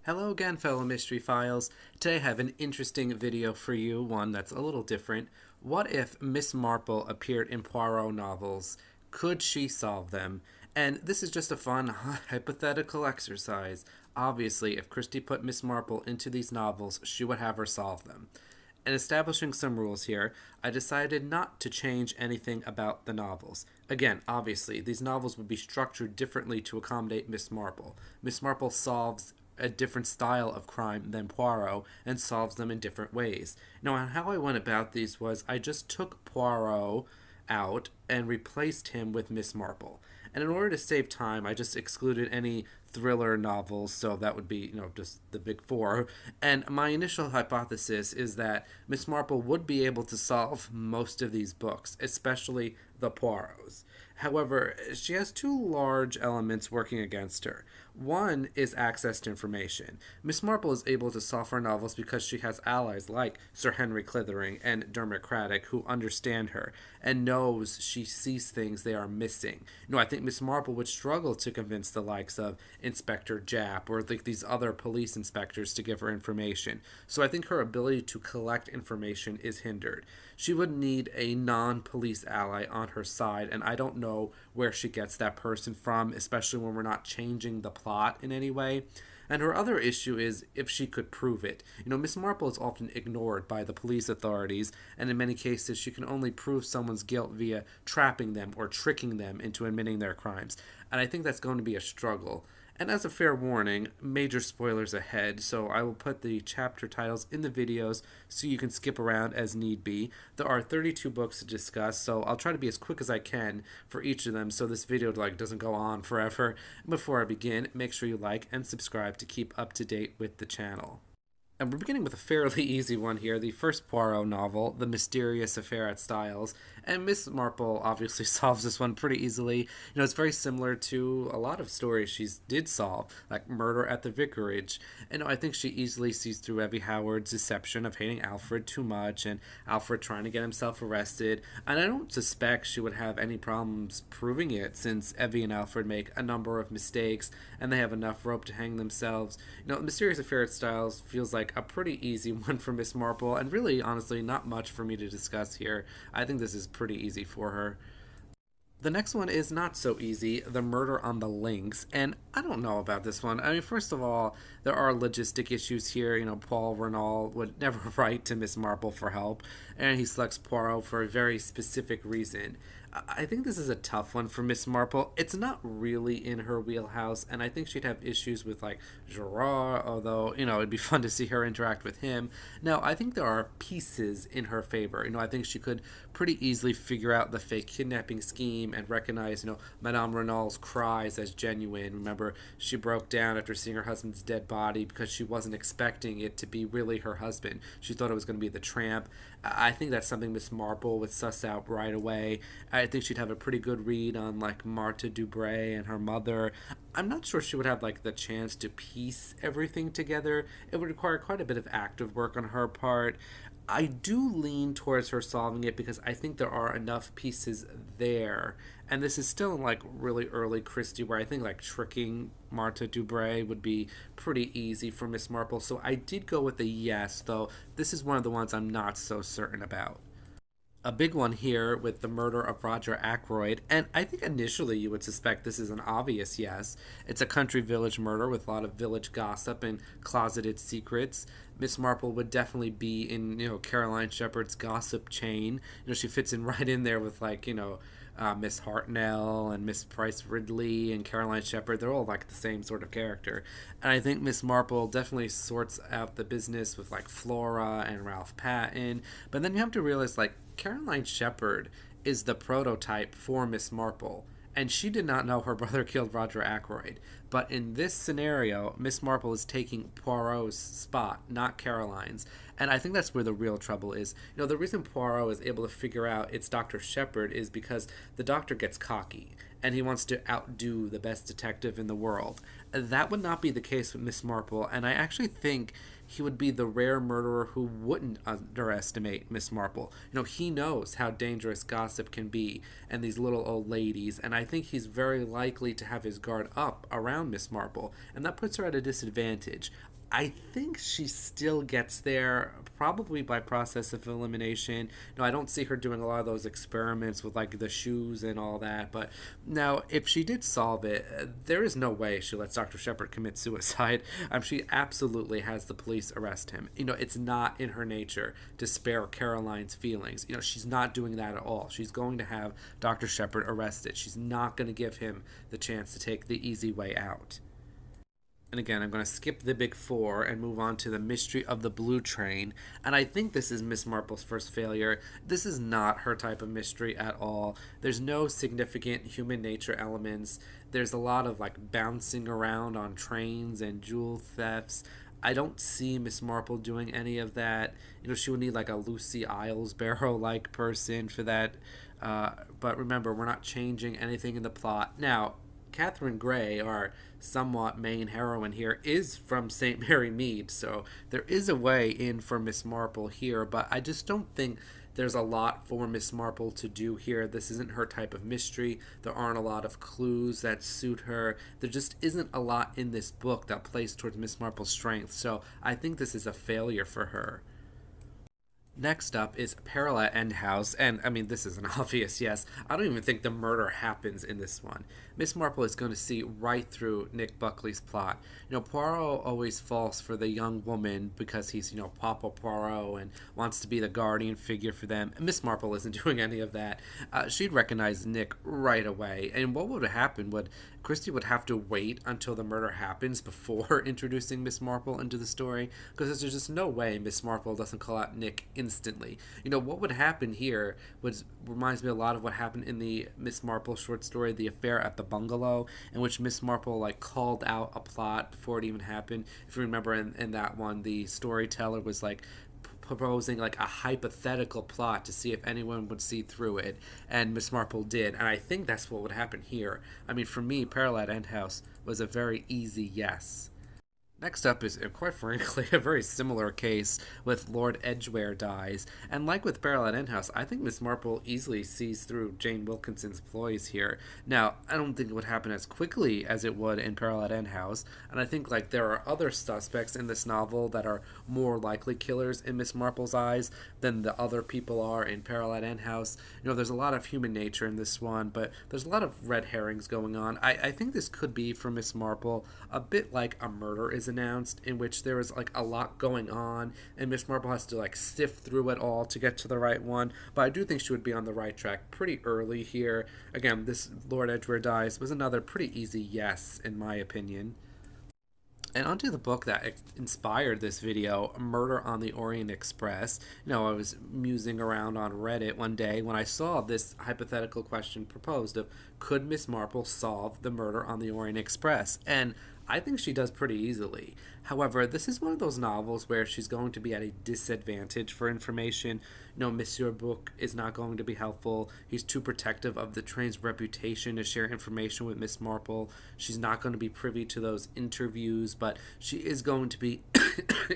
Hello again, fellow Mystery Files. Today I have an interesting video for you, one that's a little different. What if Miss Marple appeared in Poirot novels? Could she solve them? And this is just a fun hypothetical exercise. Obviously, if Christie put Miss Marple into these novels, she would have her solve them. In establishing some rules here, I decided not to change anything about the novels. Again, obviously, these novels would be structured differently to accommodate Miss Marple. Miss Marple solves a different style of crime than Poirot and solves them in different ways. Now, how I went about these was I just took Poirot out and replaced him with Miss Marple. And in order to save time, I just excluded any thriller novels, so that would be, just the big four. And my initial hypothesis is that Miss Marple would be able to solve most of these books, especially the Poirots. However, she has two large elements working against her. One is access to information. Miss Marple is able to solve her novels because she has allies like Sir Henry Clithering and Dermot Craddock who understand her and knows she sees things they are missing. I think Miss Marple would struggle to convince the likes of Inspector Japp or like these other police inspectors to give her information. So I think her ability to collect information is hindered. She would need a non-police ally on her side, and I don't know where she gets that person from, especially when we're not changing the plot in any way. And her other issue is if she could prove it. Miss Marple is often ignored by the police authorities, and in many cases she can only prove someone's guilt via trapping them or tricking them into admitting their crimes. And I think that's going to be a struggle. And as a fair warning, major spoilers ahead, so I will put the chapter titles in the videos so you can skip around as need be. There are 32 books to discuss, so I'll try to be as quick as I can for each of them so this video doesn't go on forever. Before I begin, make sure you like and subscribe to keep up to date with the channel. And we're beginning with a fairly easy one here, the first Poirot novel, The Mysterious Affair at Styles. And Miss Marple obviously solves this one pretty easily. It's very similar to a lot of stories she did solve, like Murder at the Vicarage. And I think she easily sees through Evie Howard's deception of hating Alfred too much and Alfred trying to get himself arrested. And I don't suspect she would have any problems proving it since Evie and Alfred make a number of mistakes and they have enough rope to hang themselves. The Mysterious Affair at Styles feels like a pretty easy one for Miss Marple, and really, honestly, not much for me to discuss here. I think this is pretty easy for her. The next one is not so easy, The Murder on the Links, and I don't know about this one. I mean, first of all, there are logistic issues here. Paul Renault would never write to Miss Marple for help, and he selects Poirot for a very specific reason. I think this is a tough one for Miss Marple. It's not really in her wheelhouse, and I think she'd have issues with, like, Gerard, although, it'd be fun to see her interact with him. Now, I think there are pieces in her favor. I think she could pretty easily figure out the fake kidnapping scheme and recognize, Madame Renault's cries as genuine. Remember, she broke down after seeing her husband's dead body because she wasn't expecting it to be really her husband. She thought it was going to be the tramp. I think that's something Miss Marple would suss out right away. I think she'd have a pretty good read on, like, Martha Dubray and her mother. I'm not sure she would have, like, the chance to piece everything together. It would require quite a bit of active work on her part. I do lean towards her solving it because I think there are enough pieces there. And this is still in, like, really early Christie, where I think, like, tricking Martha Dubray would be pretty easy for Miss Marple. So I did go with a yes, though this is one of the ones I'm not so certain about. A big one here with the murder of Roger Ackroyd, and I think initially you would suspect this is an obvious yes. It's a country village murder with a lot of village gossip and closeted secrets. Miss Marple would definitely be in, Caroline Shepherd's gossip chain. She fits in right in there with, like, Miss Hartnell and Miss Price Ridley and Caroline Shepherd. They're all like the same sort of character. And I think Miss Marple definitely sorts out the business with, like, Flora and Ralph Patton. But then you have to realize, like, Caroline Shepherd is the prototype for Miss Marple. And she did not know her brother killed Roger Ackroyd. But in this scenario, Miss Marple is taking Poirot's spot, not Caroline's. And I think that's where the real trouble is. The reason Poirot is able to figure out it's Dr. Shepherd is because the doctor gets cocky and he wants to outdo the best detective in the world. That would not be the case with Miss Marple, and I actually think he would be the rare murderer who wouldn't underestimate Miss Marple. He knows how dangerous gossip can be and these little old ladies, and I think he's very likely to have his guard up around Miss Marple, and that puts her at a disadvantage. I think she still gets there probably by process of elimination. No, I don't see her doing a lot of those experiments with like the shoes and all that. But now, if she did solve it, there is no way she lets Dr. Shepard commit suicide. She absolutely has the police arrest him. It's not in her nature to spare Caroline's feelings. She's not doing that at all. She's going to have Dr. Shepard arrested. She's not going to give him the chance to take the easy way out. And again, I'm going to skip the big four and move on to the mystery of the blue train. And I think this is Miss Marple's first failure. This is not her type of mystery at all. There's no significant human nature elements. There's a lot of like bouncing around on trains and jewel thefts. I don't see Miss Marple doing any of that. She would need like a Lucy Islesborough like person for that. But remember, we're not changing anything in the plot. Now, Catherine Gray, our somewhat main heroine here, is from St. Mary Mead, so there is a way in for Miss Marple here, but I just don't think there's a lot for Miss Marple to do here. This isn't her type of mystery. There aren't a lot of clues that suit her. There just isn't a lot in this book that plays towards Miss Marple's strength, so I think this is a failure for her. Next up is Peril at End House, and this is an obvious yes. I don't even think the murder happens in this one. Miss Marple is going to see right through Nick Buckley's plot. Poirot always falls for the young woman because he's, Papa Poirot and wants to be the guardian figure for them. And Miss Marple isn't doing any of that. She'd recognize Nick right away. And what would happen? Christie would have to wait until the murder happens before introducing Miss Marple into the story, because there's just no way Miss Marple doesn't call out Nick instantly. What would happen here reminds me a lot of what happened in the Miss Marple short story, The Affair at the Bungalow, in which Miss Marple called out a plot before it even happened. If you remember in that one, the storyteller was proposing a hypothetical plot to see if anyone would see through it, and Miss Marple did, and I think that's what would happen here. For me, Peril at End House was a very easy yes. Next up is, quite frankly, a very similar case with Lord Edgware dies. And like with Peril at End House, I think Miss Marple easily sees through Jane Wilkinson's ploys here. Now, I don't think it would happen as quickly as it would in Peril at End House, and I think there are other suspects in this novel that are more likely killers in Miss Marple's eyes than the other people are in Peril at End House. There's a lot of human nature in this one, but there's a lot of red herrings going on. I think this could be, for Miss Marple, a bit like a murder is announced, in which there is a lot going on and Miss Marple has to sift through it all to get to the right one. But I do think she would be on the right track pretty early here. Again, this Lord Edgware dies was another pretty easy yes in my opinion. And onto the book that inspired this video, Murder on the Orient Express. I was musing around on Reddit one day when I saw this hypothetical question proposed of, could Miss Marple solve the murder on the Orient Express? And I think she does pretty easily. However, this is one of those novels where she's going to be at a disadvantage for information. Monsieur Book is not going to be helpful. He's too protective of the train's reputation to share information with Miss Marple. She's not going to be privy to those interviews, but she is going to be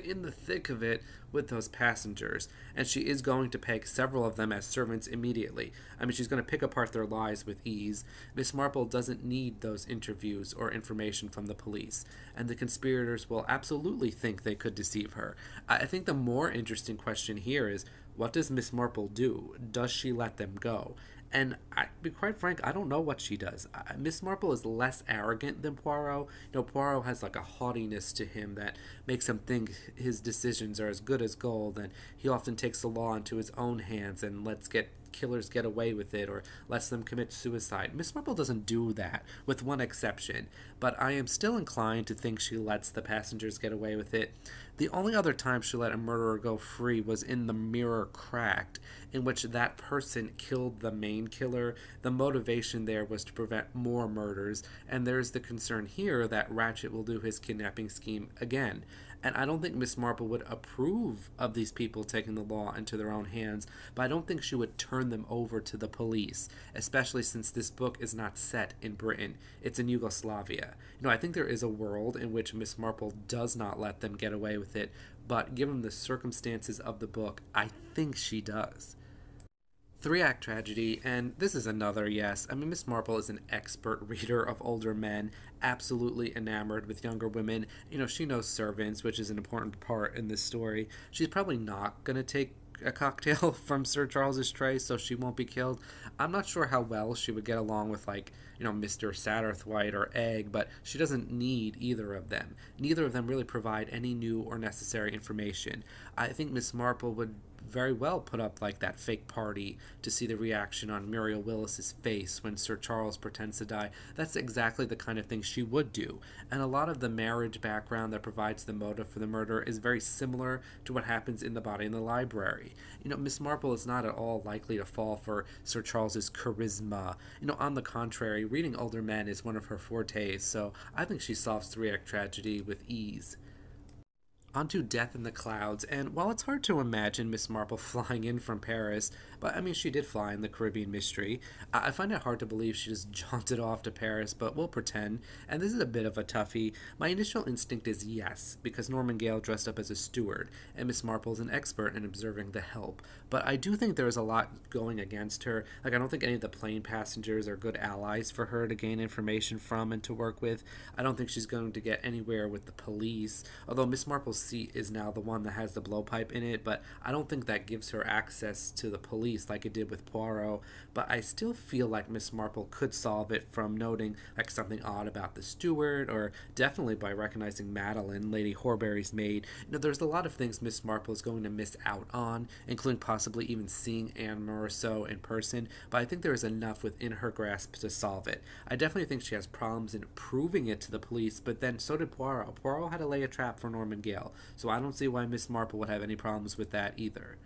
in the thick of it with those passengers, and she is going to peg several of them as servants immediately. She's going to pick apart their lies with ease. Miss Marple doesn't need those interviews or information from the police, and the conspirators will absolutely think they could deceive her. I think the more interesting question here is, what does Miss Marple do? Does she let them go? And to be quite frank, I don't know what she does. Miss Marple is less arrogant than Poirot. Poirot has a haughtiness to him that makes him think his decisions are as good as gold, and he often takes the law into his own hands and lets killers get away with it or lets them commit suicide. Miss Marple doesn't do that, with one exception, but I am still inclined to think she lets the passengers get away with it. The only other time she let a murderer go free was in The Mirror Cracked, in which that person killed the main killer. The motivation there was to prevent more murders, and there's the concern here that Ratchet will do his kidnapping scheme again. And I don't think Miss Marple would approve of these people taking the law into their own hands, but I don't think she would turn them over to the police, especially since this book is not set in Britain. It's in Yugoslavia. I think there is a world in which Miss Marple does not let them get away with it, but given the circumstances of the book, I think she does. Three-act tragedy, and this is another yes. I mean, Miss Marple is an expert reader of older men, absolutely enamored with younger women. She knows servants, which is an important part in this story. She's probably not going to take a cocktail from Sir Charles's tray, so she won't be killed. I'm not sure how well she would get along with, like, Mr. Satterthwaite or Egg, but she doesn't need either of them. Neither of them really provide any new or necessary information. I think Miss Marple would very well put up like that fake party to see the reaction on Muriel Willis's face when Sir Charles pretends to die. That's exactly the kind of thing she would do. And a lot of the marriage background that provides the motive for the murder is very similar to what happens in The Body in the Library. Miss Marple is not at all likely to fall for Sir Charles's charisma. On the contrary, reading older men is one of her fortes, so I think she solves three-act tragedy with ease. Onto Death in the Clouds, and while it's hard to imagine Miss Marple flying in from Paris, but I mean, she did fly in the Caribbean Mystery, I find it hard to believe she just jaunted off to Paris, but we'll pretend, and this is a bit of a toughie. My initial instinct is yes, because Norman Gale dressed up as a steward, and Miss Marple is an expert in observing the help, but I do think there is a lot going against her. Like, I don't think any of the plane passengers are good allies for her to gain information from and to work with. I don't think she's going to get anywhere with the police, although Miss Marple's seat is now the one that has the blowpipe in it, but I don't think that gives her access to the police like it did with Poirot. But I still feel like Miss Marple could solve it from noting like something odd about the steward, or definitely by recognizing Madeline, Lady Horbury's maid. There's a lot of things Miss Marple is going to miss out on, including possibly even seeing Anne Morisot in person, but I think there is enough within her grasp to solve it. I definitely think she has problems in proving it to the police, but then so did Poirot. Poirot had to lay a trap for Norman Gale, so I don't see why Miss Marple would have any problems with that either.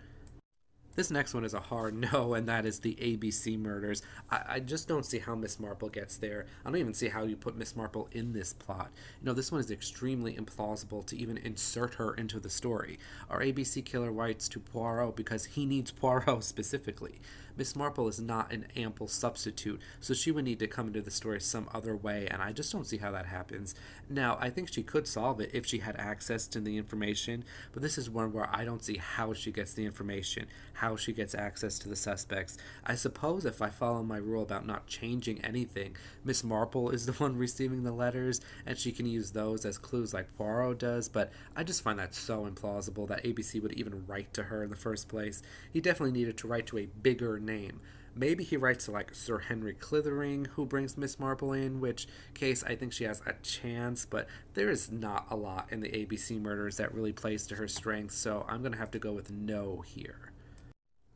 This next one is a hard no, and that is the ABC murders. I just don't see how Miss Marple gets there. I don't even see how you put Miss Marple in this plot. This one is extremely implausible to even insert her into the story. Our ABC killer writes to Poirot because he needs Poirot specifically. Miss Marple is not an ample substitute, so she would need to come into the story some other way, and I just don't see how that happens. Now, I think she could solve it if she had access to the information, but this is one where I don't see how she gets the information, how she gets access to the suspects. I suppose if I follow my rule about not changing anything, Miss Marple is the one receiving the letters, and she can use those as clues like Poirot does, but I just find that so implausible that ABC would even write to her in the first place. He definitely needed to write to a bigger name. Maybe he writes to like Sir Henry Clithering, who brings Miss Marple in, which case I think she has a chance, but there is not a lot in the ABC murders that really plays to her strengths, so I'm going to have to go with no here.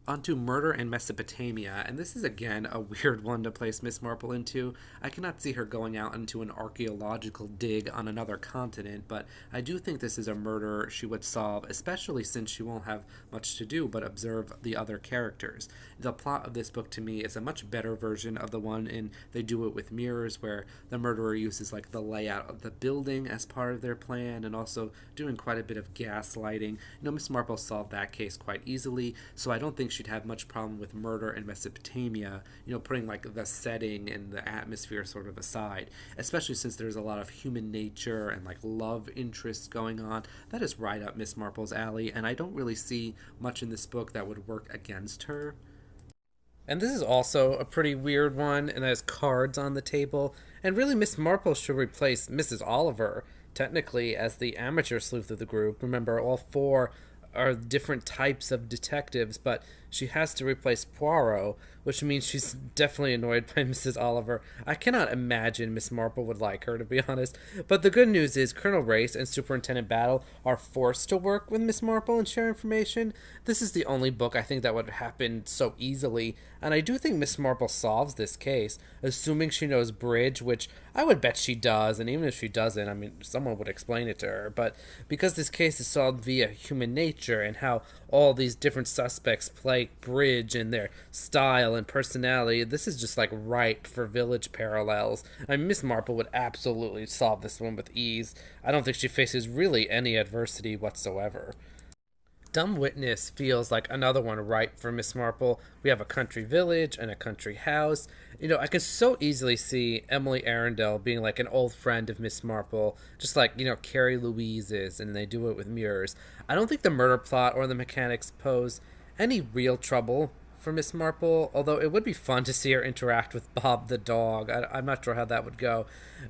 Onto Murder in Mesopotamia, and this is again a weird one to place Miss Marple into. I cannot see her going out into an archaeological dig on another continent, but I do think this is a murder she would solve, especially since she won't have much to do but observe the other characters. The plot of this book to me is a much better version of the one in They Do It With Mirrors, where the murderer uses like the layout of the building as part of their plan and also doing quite a bit of gaslighting. Miss Marple solved that case quite easily, so I don't think she'd have much problem with Murder in Mesopotamia, putting like the setting and the atmosphere sort of aside, especially since there's a lot of human nature and like love interests going on. That is right up Miss Marple's alley, and I don't really see much in this book that would work against her. And this is also a pretty weird one, and has cards on the table, and really Miss Marple should replace Mrs. Oliver, technically, as the amateur sleuth of the group. Remember, all four are different types of detectives, but she has to replace Poirot, which means she's definitely annoyed by Mrs. Oliver. I cannot imagine Miss Marple would like her, to be honest. But the good news is Colonel Race and Superintendent Battle are forced to work with Miss Marple and share information. This is the only book I think that would happen so easily, and I do think Miss Marple solves this case, assuming she knows bridge, which I would bet she does, and even if she doesn't, I mean, someone would explain it to her. But because this case is solved via human nature and how all these different suspects play bridge in their style and personality, this is just like ripe for village parallels. I mean, Miss Marple would absolutely solve this one with ease. I don't think she faces really any adversity whatsoever. Dumb Witness feels like another one ripe for Miss Marple. We have a country village and a country house. I could so easily see Emily Arundel being like an old friend of Miss Marple, just like, Carrie Louise is, and They Do It With Mirrors. I don't think the murder plot or the mechanics pose any real trouble for Miss Marple, although it would be fun to see her interact with Bob the dog. I'm not sure how that would go.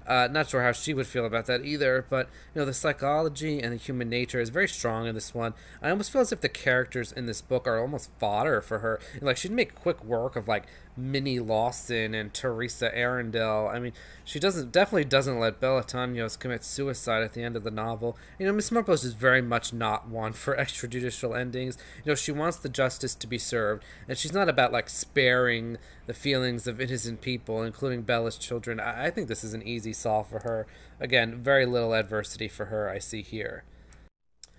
Not sure how she would feel about that either, but the psychology and the human nature is very strong in this one. I almost feel as if the characters in this book are almost fodder for her. Like, she'd make quick work of, like, Minnie Lawson and Teresa Arundel. I mean, she definitely doesn't let Belatanios commit suicide at the end of the novel. Miss Marple is very much not one for extrajudicial endings. She wants the justice to be served, and she's not about, like, sparing the feelings of innocent people, including Bella's children. I think this is an easy solve for her. Again, very little adversity for her I see here.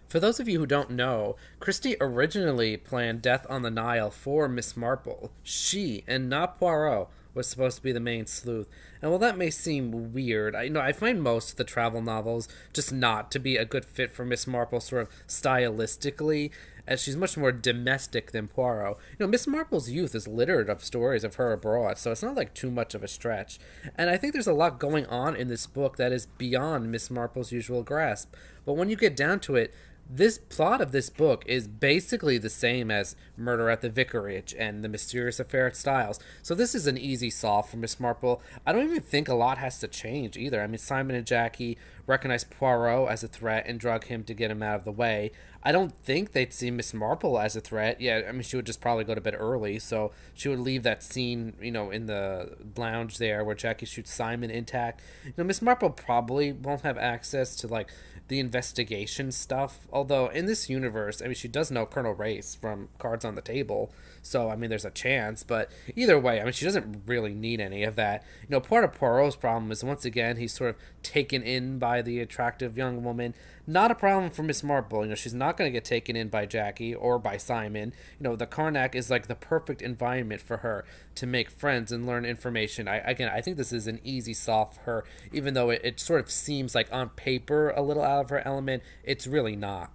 For those of you who don't know, Christie originally planned Death on the Nile for Miss Marple. She, and not Poirot, was supposed to be the main sleuth. And while that may seem weird, I find most of the travel novels just not to be a good fit for Miss Marple sort of stylistically, as she's much more domestic than Poirot. Miss Marple's youth is littered of stories of her abroad, so it's not like too much of a stretch. And I think there's a lot going on in this book that is beyond Miss Marple's usual grasp. But when you get down to it, this plot of this book is basically the same as Murder at the Vicarage and The Mysterious Affair at Styles. So this is an easy solve for Miss Marple. I don't even think a lot has to change either. I mean, Simon and Jackie recognize Poirot as a threat and drug him to get him out of the way. I don't think they'd see Miss Marple as a threat. Yeah, I mean, she would just probably go to bed early, so she would leave that scene, in the lounge there where Jackie shoots Simon intact. Miss Marple probably won't have access to, like, the investigation stuff, although in this universe, I mean, she does know Colonel Race from Cards on the Table, so, I mean, there's a chance, but either way, I mean, she doesn't really need any of that. Part of Poirot's problem is, once again, he's sort of taken in by the attractive young woman. Not a problem for Miss Marple. She's not going to get taken in by Jackie or by Simon. The Karnak is like the perfect environment for her to make friends and learn information. I think this is an easy solve for her, even though it sort of seems like on paper a little out of her element. It's really not.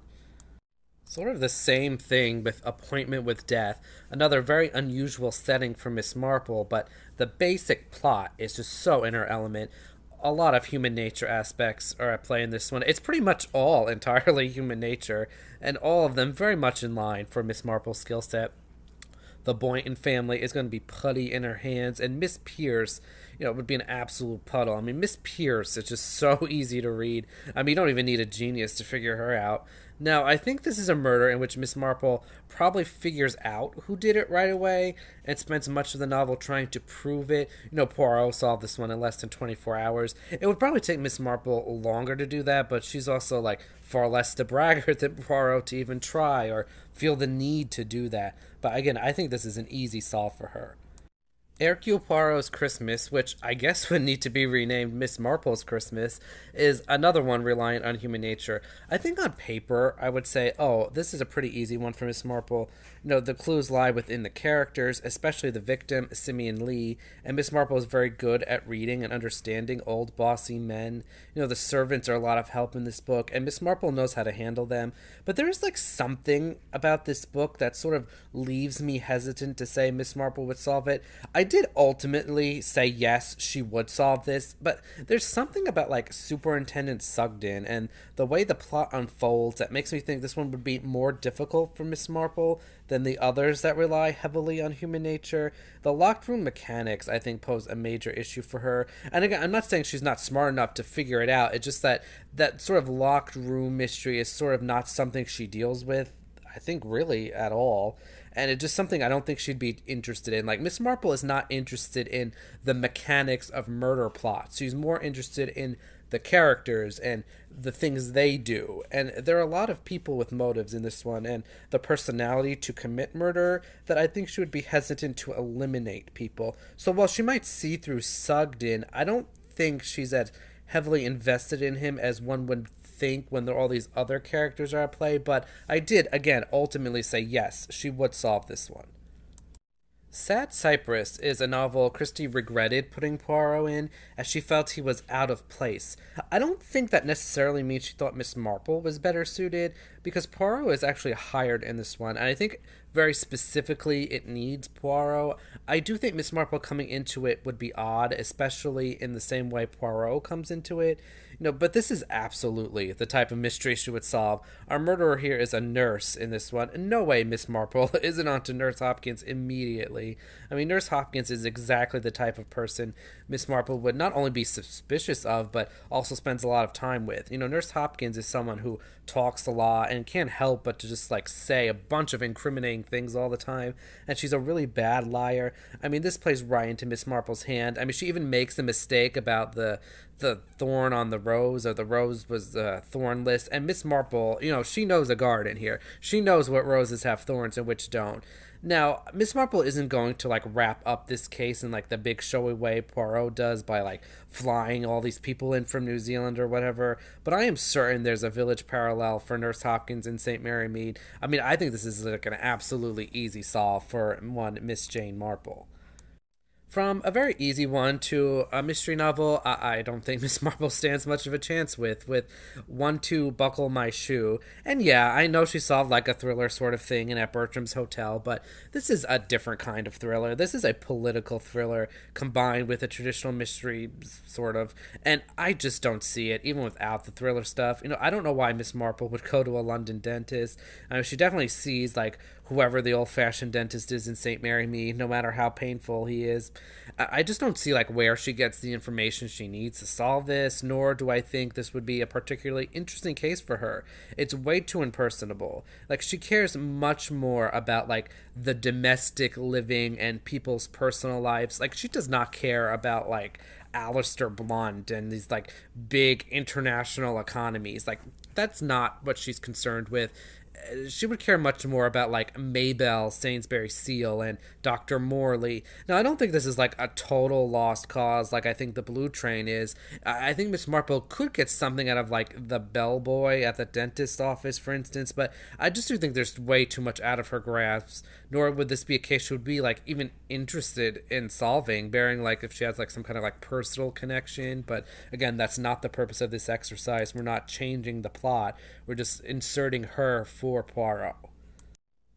Sort of the same thing with Appointment with Death, another very unusual setting for Miss Marple, but the basic plot is just so in her element. A lot of human nature aspects are at play in this one. It's pretty much all entirely human nature, and all of them very much in line for Miss Marple's skill set. The Boynton family is going to be putty in her hands, and Miss Pierce, would be an absolute puddle. I mean, Miss Pierce is just so easy to read. I mean, you don't even need a genius to figure her out. Now, I think this is a murder in which Miss Marple probably figures out who did it right away and spends much of the novel trying to prove it. Poirot solved this one in less than 24 hours. It would probably take Miss Marple longer to do that, but she's also, like, far less the braggart than Poirot to even try or feel the need to do that. But again, I think this is an easy solve for her. Hercule Poirot's Christmas, which I guess would need to be renamed Miss Marple's Christmas, is another one reliant on human nature. I think on paper, I would say, oh, this is a pretty easy one for Miss Marple. The clues lie within the characters, especially the victim, Simeon Lee, and Miss Marple is very good at reading and understanding old bossy men. The servants are a lot of help in this book, and Miss Marple knows how to handle them. But there is, like, something about this book that sort of leaves me hesitant to say Miss Marple would solve it. I did ultimately say yes, she would solve this, but there's something about, like, Superintendent Sugden and the way the plot unfolds that makes me think this one would be more difficult for Miss Marple than the others that rely heavily on human nature. The locked room mechanics, I think, pose a major issue for her. And again, I'm not saying she's not smart enough to figure it out. It's just that sort of locked room mystery is sort of not something she deals with, I think, really at all. And it's just something I don't think she'd be interested in. Like, Miss Marple is not interested in the mechanics of murder plots. She's more interested in the characters and the things they do. And there are a lot of people with motives in this one, and the personality to commit murder that I think she would be hesitant to eliminate people. So while she might see through Sugden, I don't think she's as heavily invested in him as one would think when all these other characters are at play. But I did, again, ultimately say yes, she would solve this one. Sad Cypress is a novel Christie regretted putting Poirot in, as she felt he was out of place. I don't think that necessarily means she thought Miss Marple was better suited, because Poirot is actually hired in this one, and I think very specifically it needs Poirot. I do think Miss Marple coming into it would be odd, especially in the same way Poirot comes into it. But this is absolutely the type of mystery she would solve. Our murderer here is a nurse in this one. No way Miss Marple isn't onto Nurse Hopkins immediately. I mean, Nurse Hopkins is exactly the type of person Miss Marple would not only be suspicious of, but also spends a lot of time with. Nurse Hopkins is someone who talks a lot and can't help but to just like say a bunch of incriminating things all the time, and she's a really bad liar. I mean, this plays right into Miss Marple's hand. I mean, she even makes the mistake about the thorn on the rose, or the rose was thornless. And Miss Marple, she knows a garden here. She knows what roses have thorns and which don't. Now, Miss Marple isn't going to like wrap up this case in like the big showy way Poirot does by like flying all these people in from New Zealand or whatever, but I am certain there's a village parallel for Nurse Hopkins in St. Mary Mead. I mean, I think this is like an absolutely easy solve for one Miss Jane Marple. From a very easy one to a mystery novel, I don't think Miss Marple stands much of a chance with One to Buckle My Shoe. And yeah, I know she solved like a thriller sort of thing in At Bertram's Hotel, but this is a different kind of thriller. This is a political thriller combined with a traditional mystery, sort of. And I just don't see it, even without the thriller stuff. I don't know why Miss Marple would go to a London dentist. I mean, she definitely sees like whoever the old-fashioned dentist is in St. Mary Mead, no matter how painful he is. I just don't see like where she gets the information she needs to solve this, nor do I think this would be a particularly interesting case for her. It's way too impersonable. Like, she cares much more about like the domestic living and people's personal lives. Like, she does not care about like Alistair Blunt and these like big international economies. Like, that's not what she's concerned with. She would care much more about like Maybelle Sainsbury Seal and Dr. Morley. Now, I don't think this is like a total lost cause like I think the Blue Train is. I think Miss Marple could get something out of like the bellboy at the dentist's office, for instance, but I just do think there's way too much out of her grasp. Nor would this be a case she would be like even interested in solving, bearing like if she has like some kind of like personal connection. But again, that's not the purpose of this exercise. We're not changing the plot. We're just inserting her for Poirot.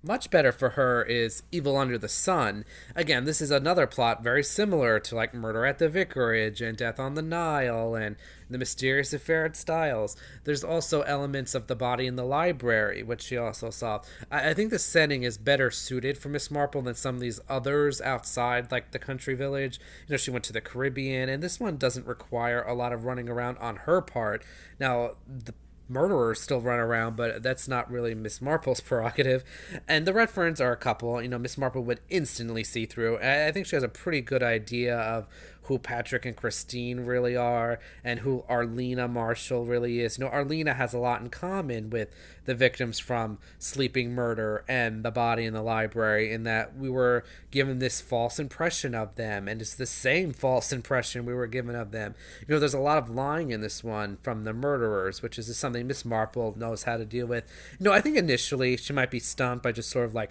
Much better for her is Evil Under the Sun. Again, this is another plot very similar to like Murder at the Vicarage and Death on the Nile and The Mysterious Affair at Styles. There's also elements of The Body in the Library, which she also solved. I think the setting is better suited for Miss Marple than some of these others outside like the country village. She went to the Caribbean, and this one doesn't require a lot of running around on her part. Now, the murderers still run around, but that's not really Miss Marple's prerogative. And the Redferns are a couple, Miss Marple would instantly see through. I think she has a pretty good idea of who Patrick and Christine really are and who Arlena Marshall really is. Arlena has a lot in common with the victims from Sleeping Murder and The Body in the Library, in that we were given this false impression of them, and it's the same false impression we were given of them. There's a lot of lying in this one from the murderers, which is something Miss Marple knows how to deal with. I think initially she might be stumped by just sort of like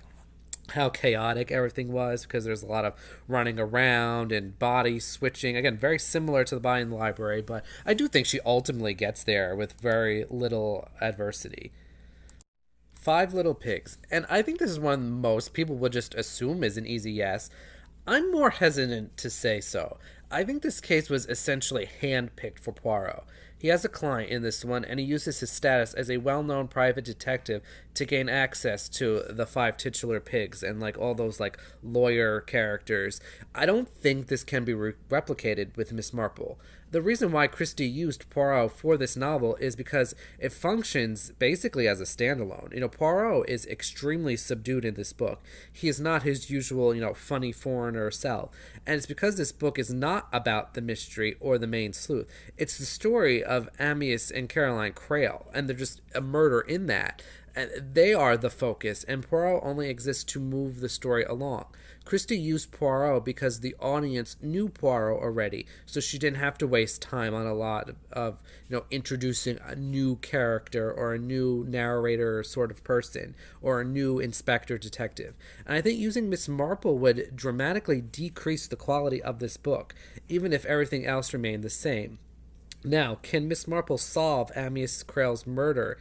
how chaotic everything was, because there's a lot of running around and body switching. Again, very similar to The Body in the Library, but I do think she ultimately gets there with very little adversity. Five Little Pigs. And I think this is one most people would just assume is an easy yes. I'm more hesitant to say so. I think this case was essentially handpicked for Poirot. He has a client in this one, and he uses his status as a well-known private detective to gain access to the five titular pigs and like all those like lawyer characters. I don't think this can be replicated with Miss Marple. The reason why Christie used Poirot for this novel is because it functions basically as a standalone. Poirot is extremely subdued in this book. He is not his usual, funny foreigner self. And it's because this book is not about the mystery or the main sleuth. It's the story of Amyas and Caroline Crail, and there's just a murder in that. And they are the focus, and Poirot only exists to move the story along. Christie used Poirot because the audience knew Poirot already, so she didn't have to waste time on a lot of introducing a new character or a new narrator sort of person or a new inspector detective. And I think using Miss Marple would dramatically decrease the quality of this book, even if everything else remained the same. Now, can Miss Marple solve Amyas Crail's murder?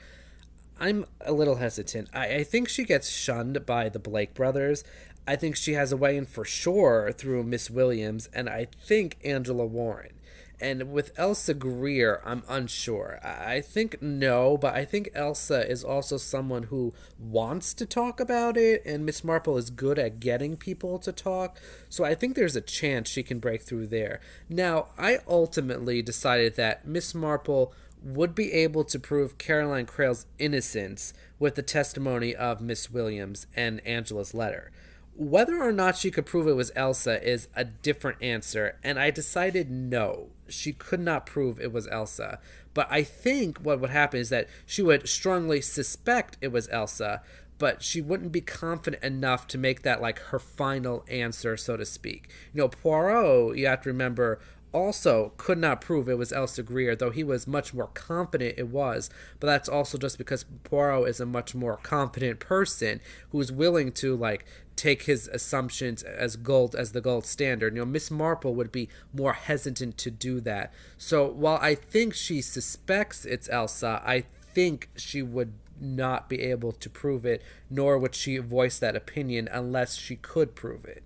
I'm a little hesitant. I think she gets shunned by the Blake brothers. I think she has a way in for sure through Miss Williams, and I think Angela Warren. And with Elsa Greer, I'm unsure. I think no, but I think Elsa is also someone who wants to talk about it, and Miss Marple is good at getting people to talk. So I think there's a chance she can break through there. Now, I ultimately decided that Miss Marple would be able to prove Caroline Crail's innocence with the testimony of Miss Williams and Angela's letter. Whether or not she could prove it was Elsa is a different answer, and I decided no, she could not prove it was Elsa. But I think what would happen is that she would strongly suspect it was Elsa, but she wouldn't be confident enough to make that like her final answer, so to speak. Poirot, you have to remember, also could not prove it was Elsa Greer, though he was much more confident it was. But that's also just because Poirot is a much more confident person who's willing to like take his assumptions as the gold standard. Miss Marple would be more hesitant to do that. So while I think she suspects it's Elsa, I think she would not be able to prove it, nor would she voice that opinion unless she could prove it.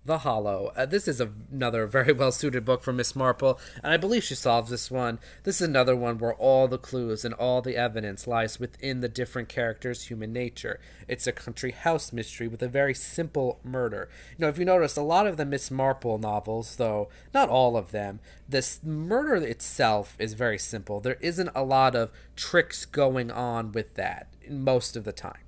The Hollow. This is another very well-suited book for Miss Marple, and I believe she solves this one. This is another one where all the clues and all the evidence lies within the different characters' human nature. It's a country house mystery with a very simple murder. If you notice, a lot of the Miss Marple novels, though not all of them, this murder itself is very simple. There isn't a lot of tricks going on with that most of the time.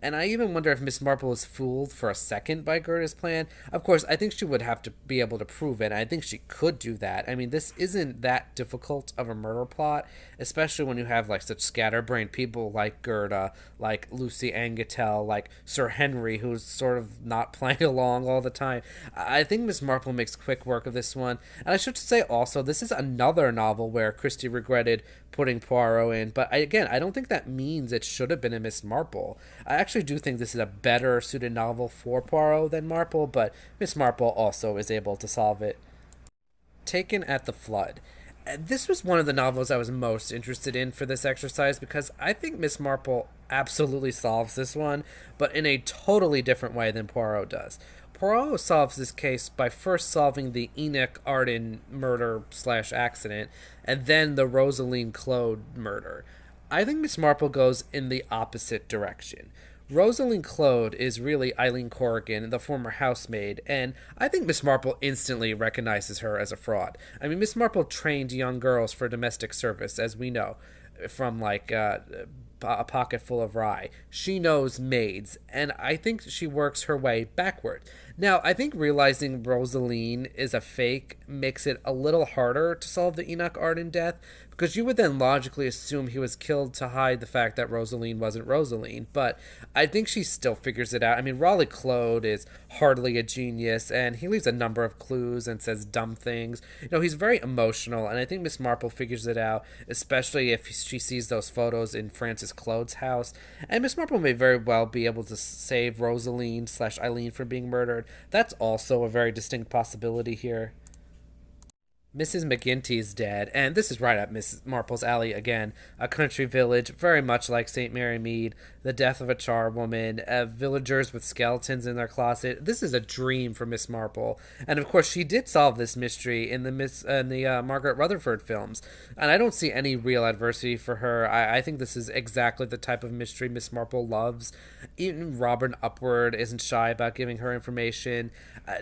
And I even wonder if Miss Marple was fooled for a second by Gerda's plan. Of course, I think she would have to be able to prove it. I think she could do that. I mean, this isn't that difficult of a murder plot, especially when you have like such scatterbrained people like Gerda, like Lucy Angetel, like Sir Henry, who's sort of not playing along all the time. I think Miss Marple makes quick work of this one. And I should say also, this is another novel where Christie regretted putting Poirot in, but I don't think that means it should have been a Miss Marple. I actually do think this is a better suited novel for Poirot than Marple, but Miss Marple also is able to solve it. Taken at the Flood. This was one of the novels I was most interested in for this exercise because I think Miss Marple absolutely solves this one, but in a totally different way than Poirot does. Peril solves this case by first solving the Enoch Arden murder/accident and then the Rosaline Claude murder. I think Miss Marple goes in the opposite direction. Rosaline Claude is really Eileen Corrigan, the former housemaid, and I think Miss Marple instantly recognizes her as a fraud. I mean, Miss Marple trained young girls for domestic service, as we know, from A Pocket Full of Rye. She knows maids, and I think she works her way backward. Now, I think realizing Rosaline is a fake makes it a little harder to solve the Enoch Arden death, because you would then logically assume he was killed to hide the fact that Rosaline wasn't Rosaline, but I think she still figures it out. I mean, Raleigh Claude is hardly a genius, and he leaves a number of clues and says dumb things. He's very emotional, and I think Miss Marple figures it out, especially if she sees those photos in Frances Claude's house. And Miss Marple may very well be able to save Rosaline/Eileen from being murdered. That's also a very distinct possibility here. Mrs. McGinty's dead, and this is right up Miss Marple's alley again. A country village, very much like St. Mary Mead, the death of a charwoman, villagers with skeletons in their closet. This is a dream for Miss Marple, and of course she did solve this mystery in the Margaret Rutherford films, and I don't see any real adversity for her. I think this is exactly the type of mystery Miss Marple loves. Even Robin Upward isn't shy about giving her information.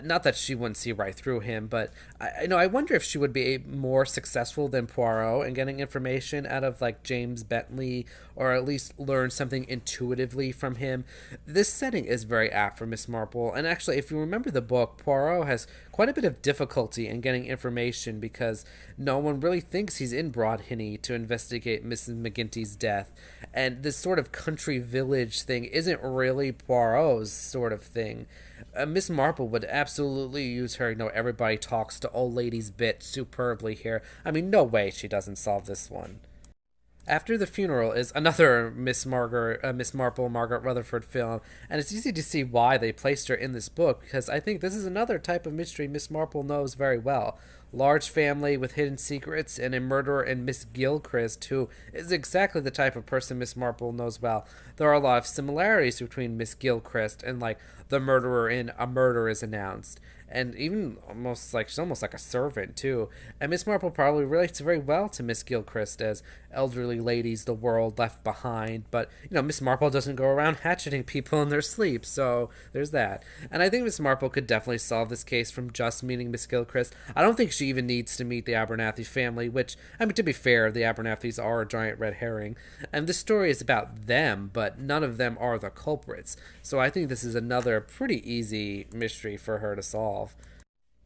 Not that she wouldn't see right through him, but I wonder if she would be more successful than Poirot in getting information out of like James Bentley, or at least learn something intuitively from him. This setting is very apt for Miss Marple, and actually, if you remember the book, Poirot has quite a bit of difficulty in getting information because no one really thinks he's in Broadhinny to investigate Mrs. McGinty's death, and this sort of country village thing isn't really Poirot's sort of thing. Miss Marple would absolutely use her, everybody talks to old ladies bit superbly here. I mean, no way she doesn't solve this one. After the Funeral is another Miss Marple, Margaret Rutherford film, and it's easy to see why they placed her in this book, because I think this is another type of mystery Miss Marple knows very well. large family with hidden secrets, and a murderer in Miss Gilchrist, who is exactly the type of person Miss Marple knows well. There are a lot of similarities between Miss Gilchrist and like the murderer in A Murder is Announced. And even almost like she's almost like a servant too. And Miss Marple probably relates very well to Miss Gilchrist as elderly ladies the world left behind. But Miss Marple doesn't go around hatcheting people in their sleep, so there's that. And I think Miss Marple could definitely solve this case from just meeting Miss Gilchrist. I don't think she even needs to meet the Abernathy family, which, I mean, to be fair, the Abernathys are a giant red herring. And this story is about them, but none of them are the culprits. So I think this is another pretty easy mystery for her to solve.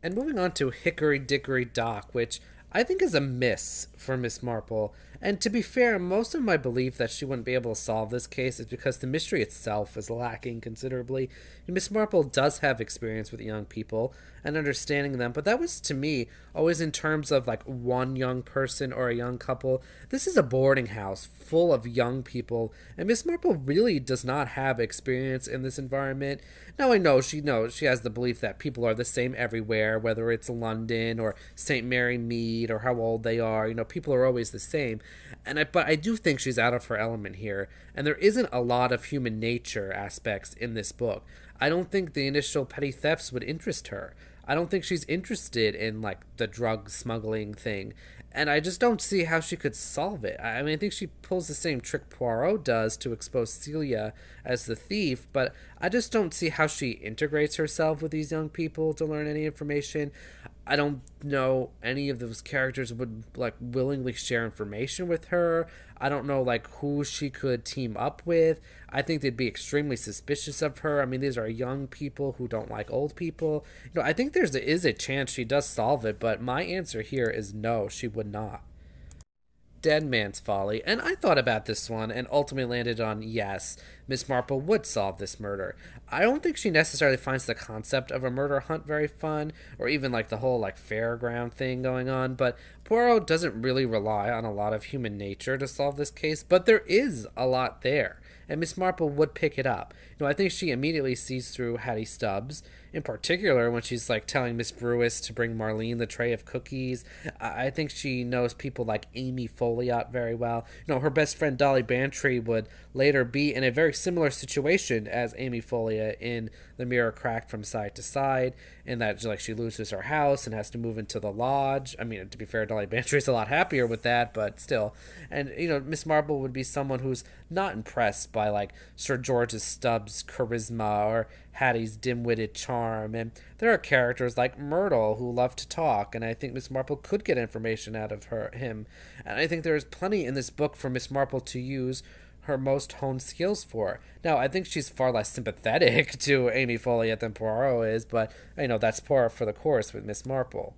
And moving on to Hickory Dickory Dock, which I think is a miss for Miss Marple. And to be fair, most of my belief that she wouldn't be able to solve this case is because the mystery itself is lacking considerably. Miss Marple does have experience with young people and understanding them, but that was, to me, always in terms of like one young person or a young couple. This is a boarding house full of young people, and Miss Marple really does not have experience in this environment. Now I know she has the belief that people are the same everywhere, whether it's London or St. Mary Mead or how old they are. People are always the same. But I do think she's out of her element here, and there isn't a lot of human nature aspects in this book. I don't think the initial petty thefts would interest her. I don't think she's interested in like the drug smuggling thing. And I just don't see how she could solve it. I mean, I think she pulls the same trick Poirot does to expose Celia as the thief, but I just don't see how she integrates herself with these young people to learn any information. I don't know any of those characters would like willingly share information with her. I don't know like who she could team up with. I think they'd be extremely suspicious of her. I mean, these are young people who don't like old people. I think there is a chance she does solve it, but my answer here is no, she would not. Dead Man's Folly, and I thought about this one and ultimately landed on yes, Miss Marple would solve this murder. I don't think she necessarily finds the concept of a murder hunt very fun, or even like the whole like fairground thing going on, but Poirot doesn't really rely on a lot of human nature to solve this case, but there is a lot there, and Miss Marple would pick it up. I think she immediately sees through Hattie Stubbs, in particular when she's like telling Miss Brewis to bring Marlene the tray of cookies. I think she knows people like Amy Folliot very well. Her best friend Dolly Bantry would later be in a very similar situation as Amy Folliot in The Mirror Cracked from Side to Side, and that like she loses her house and has to move into the lodge. I mean, to be fair, Dolly Bantry's a lot happier with that, but still. And Miss Marple would be someone who's not impressed by like Sir George's Stubbs' charisma or Hattie's dim-witted charm. And there are characters like Myrtle who love to talk, and I think Miss Marple could get information out of him. And I think there is plenty in this book for Miss Marple to use her most honed skills for. Now, I think she's far less sympathetic to Amy Folliot than Poirot is, but that's par for the course with Miss Marple.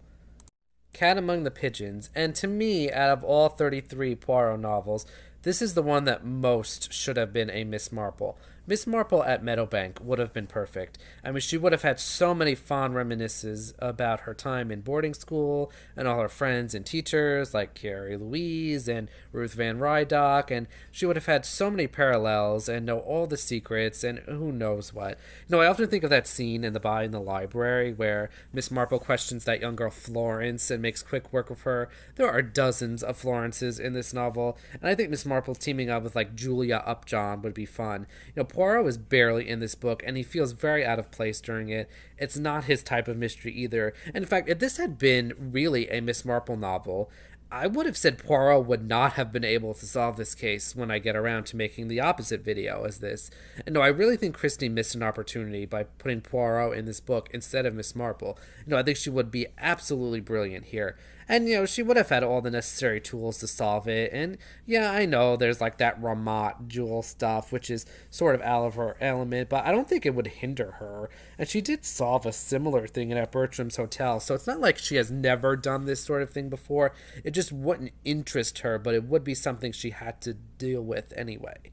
Cat Among the Pigeons, and to me, out of all 33 Poirot novels, this is the one that most should have been a Miss Marple. Miss Marple at Meadowbank would have been perfect. I mean, she would have had so many fond reminiscences about her time in boarding school and all her friends and teachers like Carrie Louise and Ruth Van Rydock, and she would have had so many parallels and know all the secrets and who knows what. I often think of that scene in The Body in the Library where Miss Marple questions that young girl Florence and makes quick work of her. There are dozens of Florences in this novel, and I think Miss Marple teaming up with like Julia Upjohn would be fun. Poirot is barely in this book, and he feels very out of place during it. It's not his type of mystery either. And in fact, if this had been really a Miss Marple novel, I would have said Poirot would not have been able to solve this case when I get around to making the opposite video as this. And no, I really think Christie missed an opportunity by putting Poirot in this book instead of Miss Marple. I think she would be absolutely brilliant here. And, she would have had all the necessary tools to solve it. And, yeah, I know there's, like, that Ramat jewel stuff, which is sort of out of her element, but I don't think it would hinder her. And she did solve a similar thing at Bertram's Hotel, so it's not like she has never done this sort of thing before. It just wouldn't interest her, but it would be something she had to deal with anyway.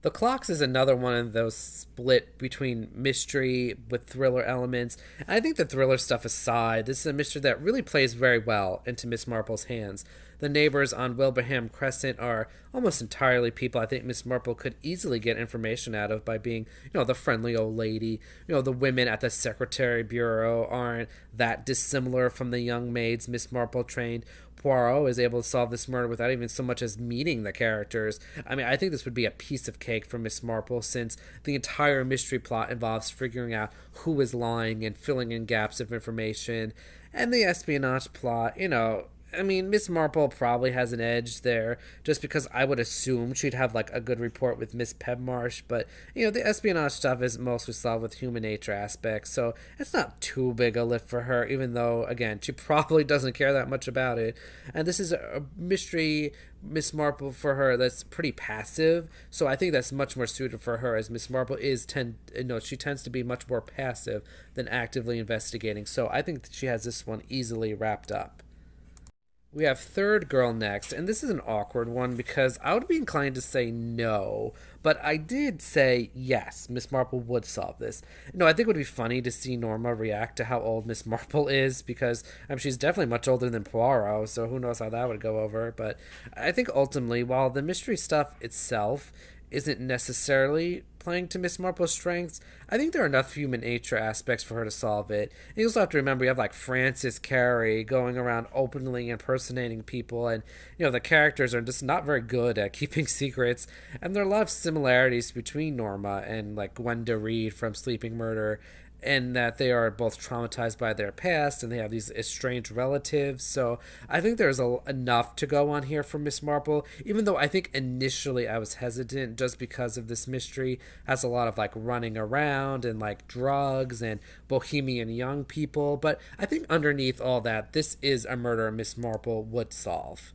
The Clocks is another one of those split between mystery with thriller elements. And I think the thriller stuff aside, this is a mystery that really plays very well into Miss Marple's hands. the neighbors on Wilbraham Crescent are almost entirely people I think Miss Marple could easily get information out of by being, the friendly old lady. The women at the Secretary Bureau aren't that dissimilar from the young maids Miss Marple trained. Poirot is able to solve this murder without even so much as meeting the characters. I mean, I think this would be a piece of cake for Miss Marple, since the entire mystery plot involves figuring out who is lying and filling in gaps of information. And the espionage plot, I mean, Miss Marple probably has an edge there, just because I would assume she'd have like a good rapport with Miss Pebmarsh. But the espionage stuff is mostly solved with human nature aspects, so it's not too big a lift for her. Even though, again, she probably doesn't care that much about it. And this is a mystery Miss Marple for her that's pretty passive, so I think that's much more suited for her, as Miss Marple she tends to be much more passive than actively investigating. So I think that she has this one easily wrapped up. We have third girl next, and this is an awkward one because I would be inclined to say no, but I did say yes, Miss Marple would solve this. I think it would be funny to see Norma react to how old Miss Marple is, because she's definitely much older than Poirot, so who knows how that would go over. But I think ultimately, while the mystery stuff itself isn't necessarily playing to Miss Marple's strengths, I think there are enough human nature aspects for her to solve it. And you also have to remember, you have like Frances Carey going around openly impersonating people, and the characters are just not very good at keeping secrets, and there are a lot of similarities between Norma and like Gwenda Reed from Sleeping Murder, and that they are both traumatized by their past and they have these estranged relatives. So I think there's enough to go on here for Miss Marple, even though I think initially I was hesitant just because of this mystery has a lot of like running around and like drugs and bohemian young people. But I think underneath all that, this is a murder Miss Marple would solve.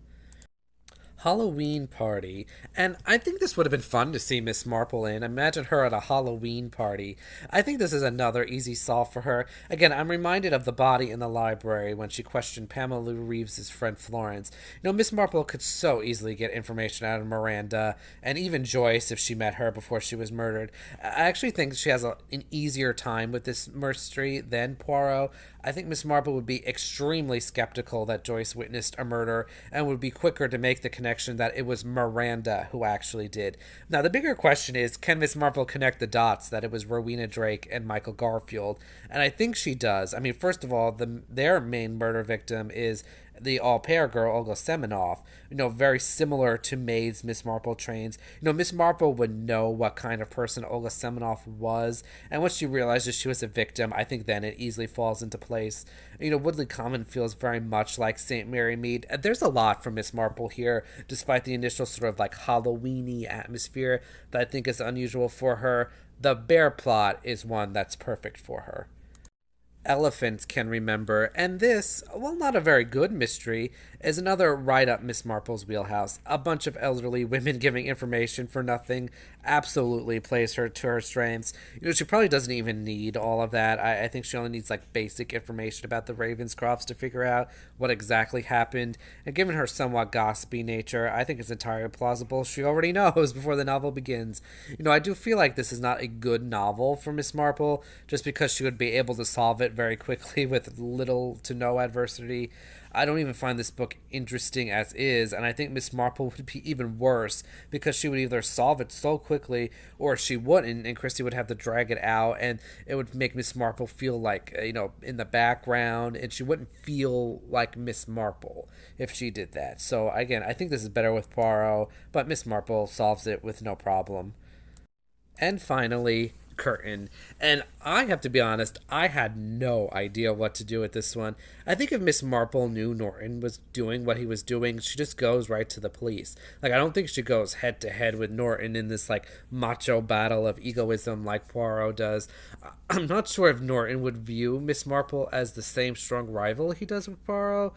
Hallowe'en Party, and I think this would have been fun to see Miss Marple in. Imagine her at a Halloween party. I think this is another easy solve for her. Again, I'm reminded of the body in the library when she questioned Pamela Reeves' friend Florence. Miss Marple could so easily get information out of Miranda, and even Joyce if she met her before she was murdered. I actually think she has an easier time with this mystery than Poirot. I think Miss Marple would be extremely skeptical that Joyce witnessed a murder and would be quicker to make the connection that it was Miranda who actually did. Now, the bigger question is, can Miss Marple connect the dots that it was Rowena Drake and Michael Garfield? And I think she does. I mean, first of all, their main murder victim is the au-pair girl, Olga Semenoff, very similar to maids Miss Marple trains. Miss Marple would know what kind of person Olga Semenoff was, and once she realizes she was a victim, I think then it easily falls into place. Woodley Common feels very much like St. Mary Mead. There's a lot from Miss Marple here, despite the initial sort of like Halloween-y atmosphere that I think is unusual for her. The bear plot is one that's perfect for her. Elephants can remember, and this, while not a very good mystery, is another right up Miss Marple's wheelhouse. A bunch of elderly women giving information for nothing absolutely plays her to her strengths. She probably doesn't even need all of that. I think she only needs like basic information about the Ravenscrofts to figure out what exactly happened, and given her somewhat gossipy nature, I think it's entirely plausible she already knows before the novel begins. I do feel like this is not a good novel for Miss Marple, just because she would be able to solve it very quickly with little to no adversity. I don't even find this book interesting as is, and I think Miss Marple would be even worse, because she would either solve it so quickly or she wouldn't, and Christie would have to drag it out, and it would make Miss Marple feel like, in the background, and she wouldn't feel like Miss Marple if she did that. So again, I think this is better with Poirot, but Miss Marple solves it with no problem. And finally, Curtain. And I have to be honest, I had no idea what to do with this one. I think if Miss Marple knew Norton was doing what he was doing, she just goes right to the police. Like, I don't think she goes head to head with Norton in this like macho battle of egoism like Poirot does. I'm not sure if Norton would view Miss Marple as the same strong rival he does with Poirot.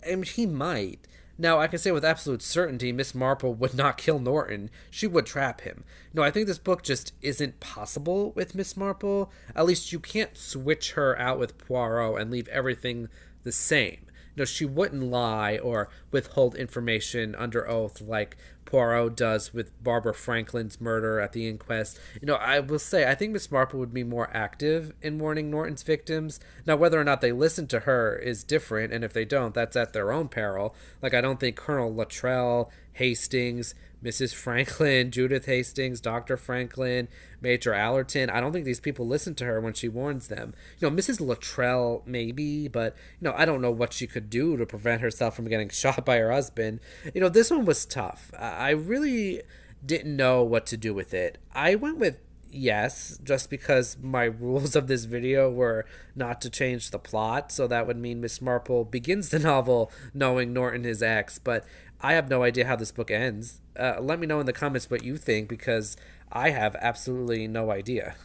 I mean, he might. Now, I can say with absolute certainty, Miss Marple would not kill Norton. She would trap him. No, I think this book just isn't possible with Miss Marple. At least you can't switch her out with Poirot and leave everything the same. No, she wouldn't lie or withhold information under oath like Poirot does with Barbara Franklin's murder at the inquest. I will say, I think Miss Marple would be more active in warning Norton's victims. Now, whether or not they listen to her is different, and if they don't, that's at their own peril. Like, I don't think Colonel Luttrell, Hastings, Mrs. Franklin, Judith Hastings, Dr. Franklin, Major Allerton, I don't think these people listen to her when she warns them. Mrs. Luttrell, maybe, but, I don't know what she could do to prevent herself from getting shot by her husband. This one was tough. I really didn't know what to do with it. I went with yes, just because my rules of this video were not to change the plot, so that would mean Miss Marple begins the novel knowing Norton is ex, but I have no idea how this book ends. Let me know in the comments what you think, because I have absolutely no idea.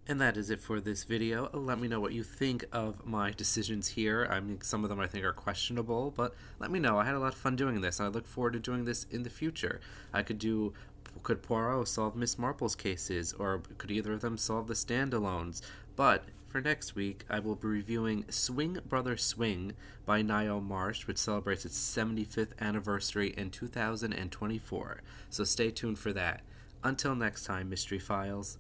And that is it for this video. Let me know what you think of my decisions here. I mean, some of them I think are questionable, but let me know. I had a lot of fun doing this, and I look forward to doing this in the future. Could Poirot solve Miss Marple's cases, or could either of them solve the standalones? But for next week, I will be reviewing Swing Brother Swing by Niall Marsh, which celebrates its 75th anniversary in 2024. So stay tuned for that. Until next time, Mystery Files.